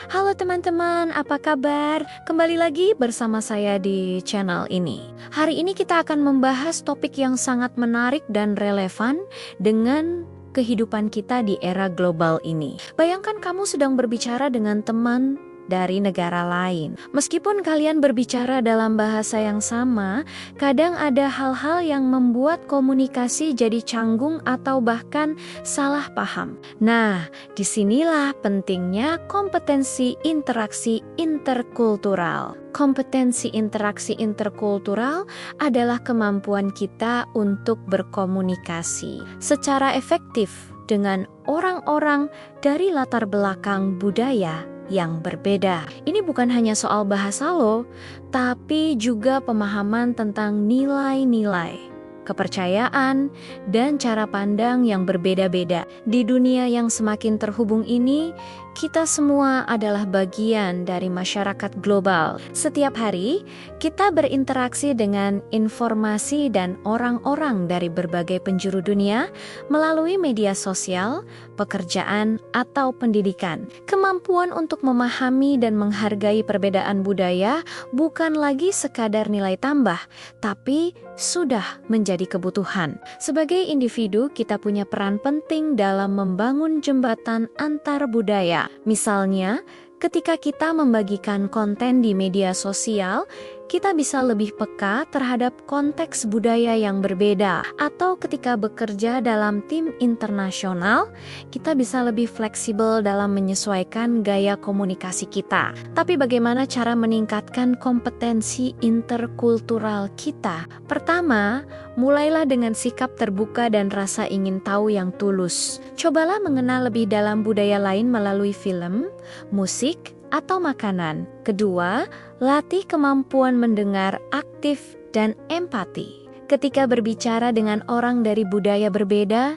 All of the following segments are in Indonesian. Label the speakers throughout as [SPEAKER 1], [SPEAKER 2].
[SPEAKER 1] Halo teman-teman, apa kabar? Kembali lagi bersama saya di channel ini. Hari ini kita akan membahas topik yang sangat menarik dan relevan dengan kehidupan kita di era global ini. Bayangkan kamu sedang berbicara dengan teman dari negara lain. Meskipun kalian berbicara dalam bahasa yang sama, kadang ada hal-hal yang membuat komunikasi jadi canggung atau bahkan salah paham. Nah, disinilah pentingnya kompetensi interaksi interkultural. Kompetensi interaksi interkultural adalah kemampuan kita untuk berkomunikasi secara efektif dengan orang-orang dari latar belakang budaya yang berbeda. Ini bukan hanya soal bahasa loh, tapi juga pemahaman tentang nilai-nilai, kepercayaan, dan cara pandang yang berbeda-beda. Di dunia yang semakin terhubung ini, kita semua adalah bagian dari masyarakat global. Setiap hari, kita berinteraksi dengan informasi dan orang-orang dari berbagai penjuru dunia melalui media sosial, pekerjaan, atau pendidikan. Kemampuan untuk memahami dan menghargai perbedaan budaya bukan lagi sekadar nilai tambah, tapi sudah menjadi kebutuhan. Sebagai individu, kita punya peran penting dalam membangun jembatan antar budaya. Misalnya, ketika kita membagikan konten di media sosial, kita bisa lebih peka terhadap konteks budaya yang berbeda. Atau ketika bekerja dalam tim internasional, kita bisa lebih fleksibel dalam menyesuaikan gaya komunikasi kita. Tapi bagaimana cara meningkatkan kompetensi interkultural kita? Pertama, mulailah dengan sikap terbuka dan rasa ingin tahu yang tulus. Cobalah mengenal lebih dalam budaya lain melalui film, musik, atau makanan. Kedua, latih kemampuan mendengar aktif dan empati. Ketika berbicara dengan orang dari budaya berbeda,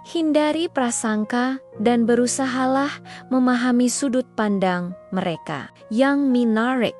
[SPEAKER 1] hindari prasangka dan berusahalah memahami sudut pandang mereka. Yang menarik,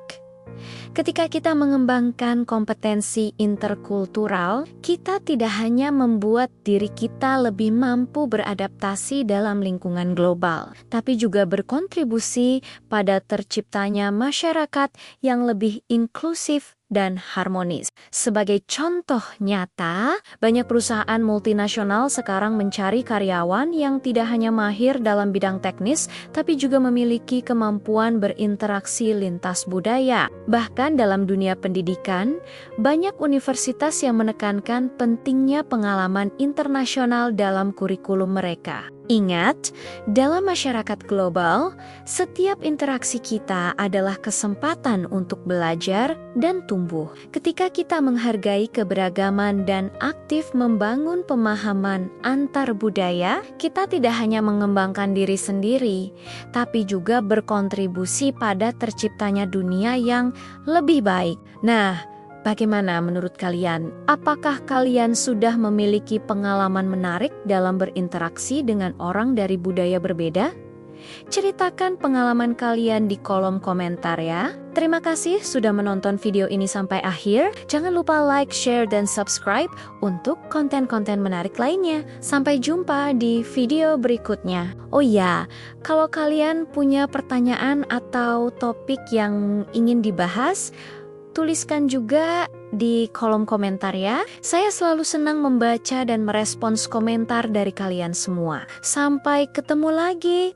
[SPEAKER 1] ketika kita mengembangkan kompetensi interkultural, kita tidak hanya membuat diri kita lebih mampu beradaptasi dalam lingkungan global, tapi juga berkontribusi pada terciptanya masyarakat yang lebih inklusif dan harmonis. Sebagai contoh nyata, banyak perusahaan multinasional sekarang mencari karyawan yang tidak hanya mahir dalam bidang teknis, tapi juga memiliki kemampuan berinteraksi lintas budaya. Bahkan dalam dunia pendidikan, banyak universitas yang menekankan pentingnya pengalaman internasional dalam kurikulum mereka. Ingat, dalam masyarakat global, setiap interaksi kita adalah kesempatan untuk belajar dan tumbuh. Ketika kita menghargai keberagaman dan aktif membangun pemahaman antar budaya, kita tidak hanya mengembangkan diri sendiri, tapi juga berkontribusi pada terciptanya dunia yang lebih baik. Nah, bagaimana menurut kalian? Apakah kalian sudah memiliki pengalaman menarik dalam berinteraksi dengan orang dari budaya berbeda? Ceritakan pengalaman kalian di kolom komentar ya. Terima kasih sudah menonton video ini sampai akhir. Jangan lupa like, share, dan subscribe untuk konten-konten menarik lainnya. Sampai jumpa di video berikutnya. Oh ya, kalau kalian punya pertanyaan atau topik yang ingin dibahas, tuliskan juga di kolom komentar ya. Saya selalu senang membaca dan merespons komentar dari kalian semua. Sampai ketemu lagi.